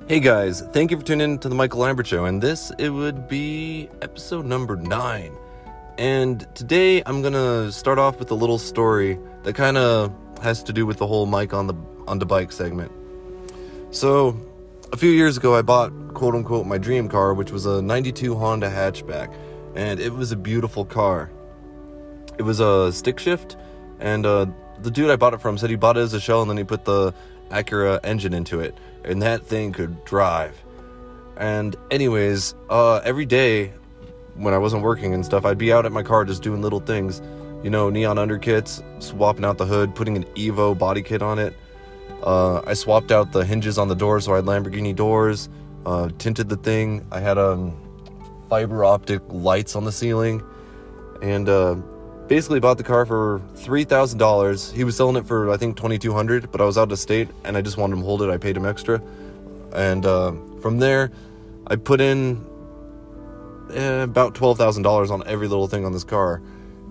Hey guys, thank you for tuning in to the 3ichael Show, and it would be episode number 9. And today I'm gonna start off with a little story that kind of has to do with the whole Mike on the bike segment. So, a few years ago I bought, quote unquote, my dream car, which was a 92 Honda hatchback, and it was a beautiful car. It was a stick shift, and the dude I bought it from said he bought it as a shell and then he put the Acura engine into it, and that thing could drive. And anyways, every day when I wasn't working and stuff, I'd be out at my car just doing little things, neon underkits, swapping out the hood, putting an Evo body kit on it. I swapped out the hinges on the doors, so I had Lamborghini doors, tinted the thing. I had fiber optic lights on the ceiling, and basically bought the car for $3,000. He was selling it for, I think, $2,200, but I was out of state, and I just wanted him to hold it. I paid him extra. And from there, I put in about $12,000 on every little thing on this car.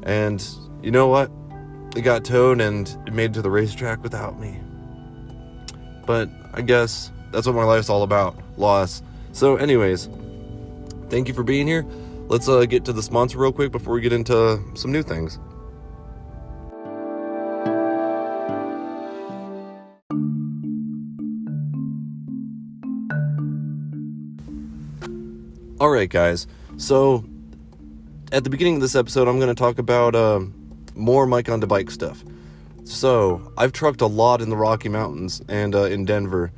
And you know what? It got towed, and it made it to the racetrack without me. But I guess that's what my life's all about, loss. So anyways, thank you for being here. Let's get to the sponsor real quick before we get into some new things. Alright guys, so at the beginning of this episode I'm going to talk about more Mike on the bike stuff. So I've trucked a lot in the Rocky Mountains and in Denver,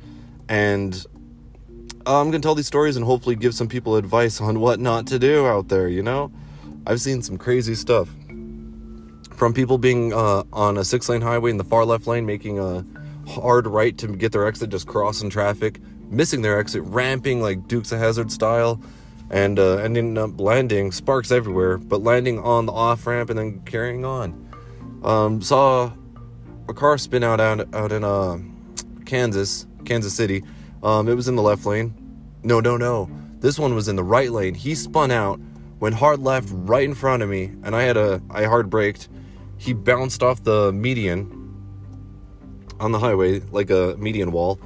and I'm going to tell these stories and hopefully give some people advice on what not to do out there, I've seen some crazy stuff. From people being on a 6-lane highway in the far left lane, making a hard right to get their exit, just crossing traffic, missing their exit, ramping like Dukes of Hazzard style, and ending up landing, sparks everywhere, but landing on the off-ramp and then carrying on. Saw a car spin out in Kansas City. It was in the left lane. No. This one was in the right lane. He spun out, went hard left right in front of me, and I hard braked. He bounced off the median on the highway, like a median wall.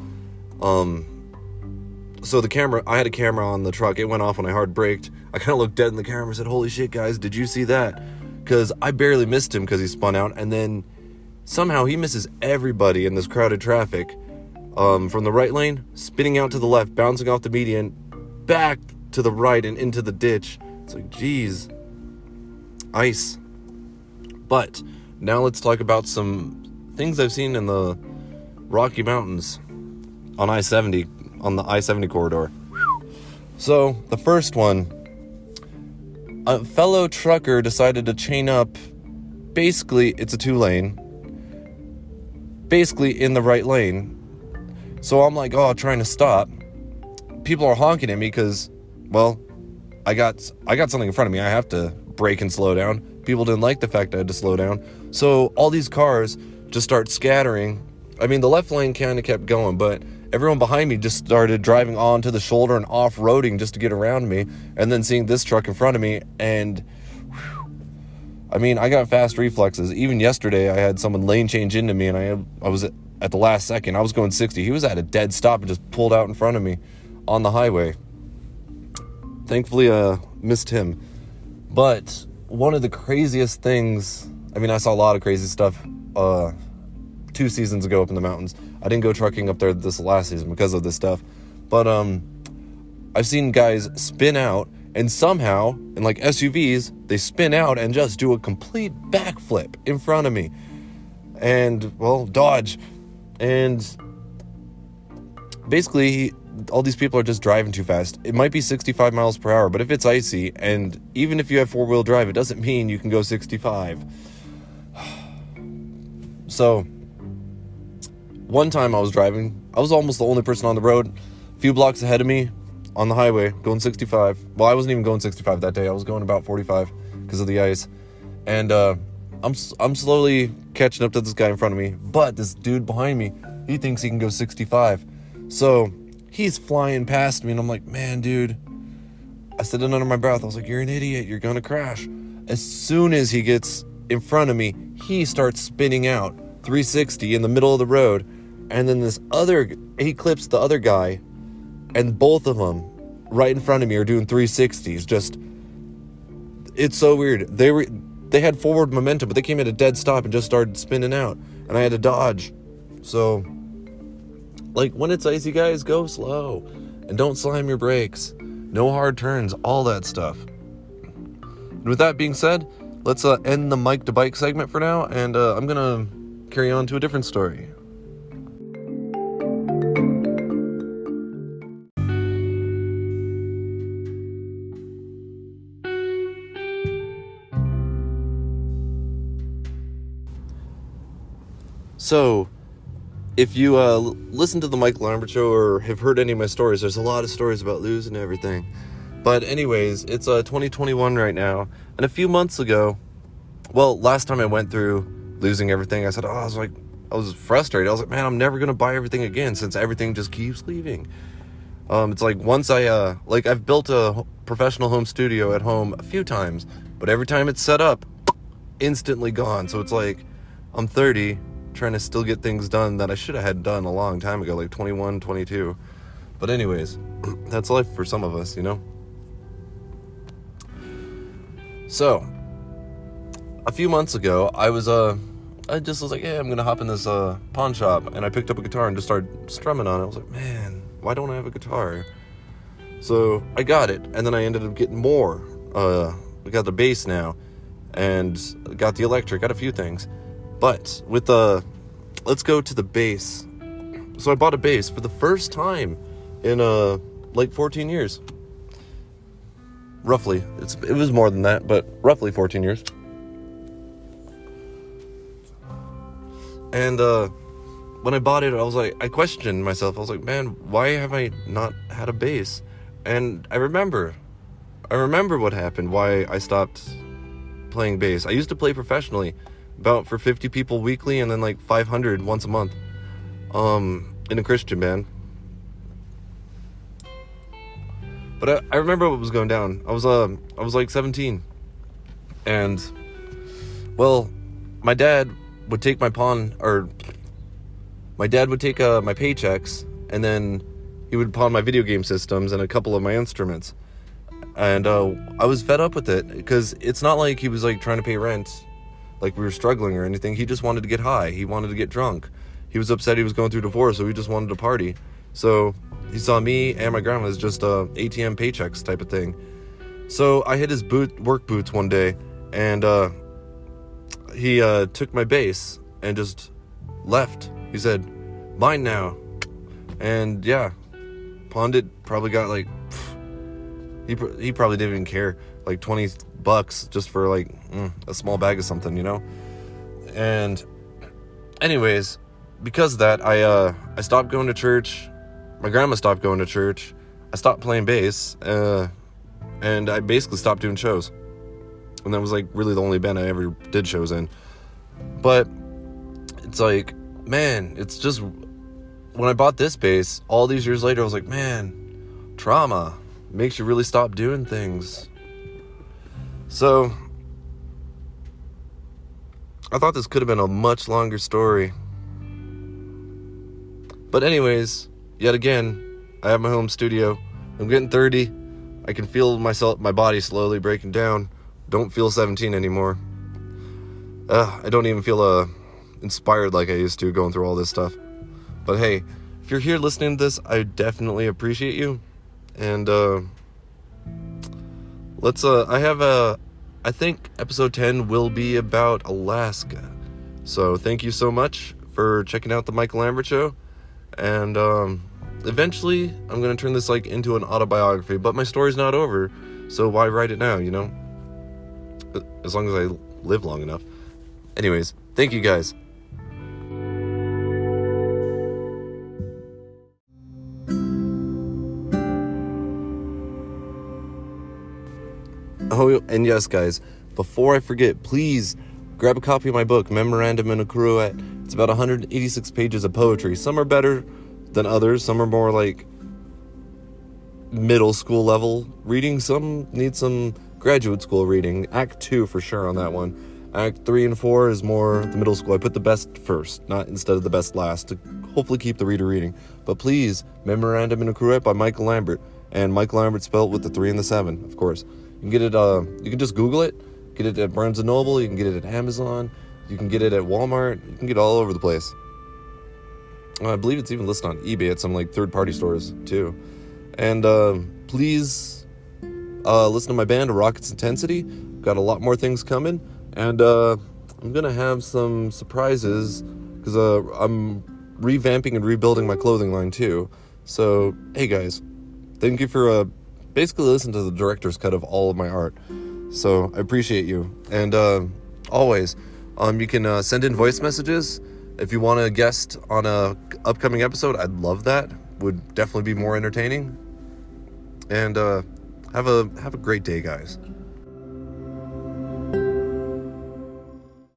So I had a camera on the truck. It went off when I hard braked. I kind of looked dead in the camera and said, "Holy shit, guys, did you see that?" Because I barely missed him because he spun out, and then somehow he misses everybody in this crowded traffic. From the right lane, spinning out to the left, bouncing off the median, back to the right and into the ditch. It's like, geez, ice. But now let's talk about some things I've seen in the Rocky Mountains on I-70, on the I-70 corridor. So the first one, a fellow trucker decided to chain up. Basically, it's a 2-lane, basically in the right lane. So I'm like, trying to stop. People are honking at me because, well, I got something in front of me. I have to brake and slow down. People didn't like the fact I had to slow down. So all these cars just start scattering. I mean, the left lane kind of kept going, but everyone behind me just started driving onto the shoulder and off-roading just to get around me. And then seeing this truck in front of me, and I mean, I got fast reflexes. Even yesterday, I had someone lane change into me, and I was at the last second. I was going 60. He was at a dead stop and just pulled out in front of me on the highway. Thankfully, missed him. But one of the craziest things, I mean, I saw a lot of crazy stuff 2 seasons ago up in the mountains. I didn't go trucking up there this last season because of this stuff. But I've seen guys spin out, and somehow, in like SUVs, they spin out and just do a complete backflip in front of me. And, well, dodge. And basically, all these people are just driving too fast. It might be 65 miles per hour, but if it's icy, and even if you have 4-wheel drive, it doesn't mean you can go 65. So, one time I was driving. I was almost the only person on the road. A few blocks ahead of me on the highway, going 65. Well, I wasn't even going 65 that day. I was going about 45 because of the ice. And I'm slowly catching up to this guy in front of me, but this dude behind me, he thinks he can go 65. So he's flying past me, and I'm like, man, dude. I said it under my breath. I was like, you're an idiot. You're going to crash. As soon as he gets in front of me, he starts spinning out 360 in the middle of the road. And then he clips the other guy and both of them right in front of me are doing 360s. Just, it's so weird. They had forward momentum, but they came at a dead stop and just started spinning out, and I had to dodge. So, like, when it's icy, guys, go slow and don't slam your brakes. No hard turns, all that stuff. And with that being said, let's end the Mike to Bike segment for now, and I'm gonna carry on to a different story. So, if you listen to the Mike Lambert Show or have heard any of my stories, there's a lot of stories about losing everything. But anyways, it's 2021 right now, and a few months ago, well, last time I went through losing everything, I was frustrated. I was like, man, I'm never gonna buy everything again since everything just keeps leaving. It's like once I've built a professional home studio at home a few times, but every time it's set up, instantly gone. So it's like I'm 30, trying to still get things done that I should have had done a long time ago, like 21, 22. But anyways, that's life for some of us, you know? So, a few months ago, I just was like, yeah, I'm gonna hop in this pawn shop, and I picked up a guitar and just started strumming on it. I was like, man, why don't I have a guitar? So, I got it, and then I ended up getting more. I got the bass now, and got the electric, got a few things. But with let's go to the bass. So I bought a bass for the first time in like 14 years. Roughly. It was more than that, but roughly 14 years. And when I bought it, I questioned myself. I was like, man, why have I not had a bass? And I remember what happened, why I stopped playing bass. I used to play professionally, about for 50 people weekly, and then like 500 once a month, in a Christian band. But I remember what was going down. I was like 17, and well, my dad would take my paychecks, and then he would pawn my video game systems and a couple of my instruments. And I was fed up with it, because it's not like he was like trying to pay rent, like we were struggling or anything. He just wanted to get high. He wanted to get drunk. He was upset he was going through divorce, so he just wanted to party. So he saw me and my grandma as just ATM paychecks type of thing. So I hit his work boots one day, and he took my bass and just left. He said, "Mine now." And yeah, pawned it. Probably got like, he probably didn't even care, like $20 just for like a small bag of something, you know. And anyways, because of that, I stopped going to church. My grandma stopped going to church. I stopped playing bass, and I basically stopped doing shows. And that was like really the only band I ever did shows in. But it's like, man, it's just, when I bought this bass all these years later, I was like, man, trauma makes you really stop doing things. So I thought this could have been a much longer story. But anyways, yet again, I have my home studio. I'm getting 30. I can feel my body slowly breaking down. Don't feel 17 anymore. I don't even feel inspired like I used to going through all this stuff. But hey, if you're here listening to this, I definitely appreciate you. And I think episode 10 will be about Alaska. So thank you so much for checking out the Michael Lambert Show. And eventually I'm going to turn this like into an autobiography, but my story's not over, so why write it now, you know? As long as I live long enough. Anyways, thank you guys. Oh, and yes, guys, before I forget, please grab a copy of my book, Memorandum in a Cruet. It's about 186 pages of poetry. Some are better than others. Some are more like middle school level reading. Some need some graduate school reading. Act 2 for sure on that one. Act 3 and 4 is more the middle school. I put the best first, not instead of the best last, to hopefully keep the reader reading. But please, Memorandum in a Cruet by Michael Lambert. And Michael Lambert spelled with the 3 and the 7, of course. You can get it, you can just Google it. Get it at Barnes & Noble. You can get it at Amazon. You can get it at Walmart. You can get it all over the place. I believe it's even listed on eBay at some like third-party stores too. And please listen to my band, Rockets Intensity. Got a lot more things coming, and I'm gonna have some surprises because I'm revamping and rebuilding my clothing line too. So hey guys, thank you for basically listening to the director's cut of all of my art. So I appreciate you, and always you can send in voice messages. If you want to guest on a upcoming episode, I'd love that. Would definitely be more entertaining. And have a great day, guys.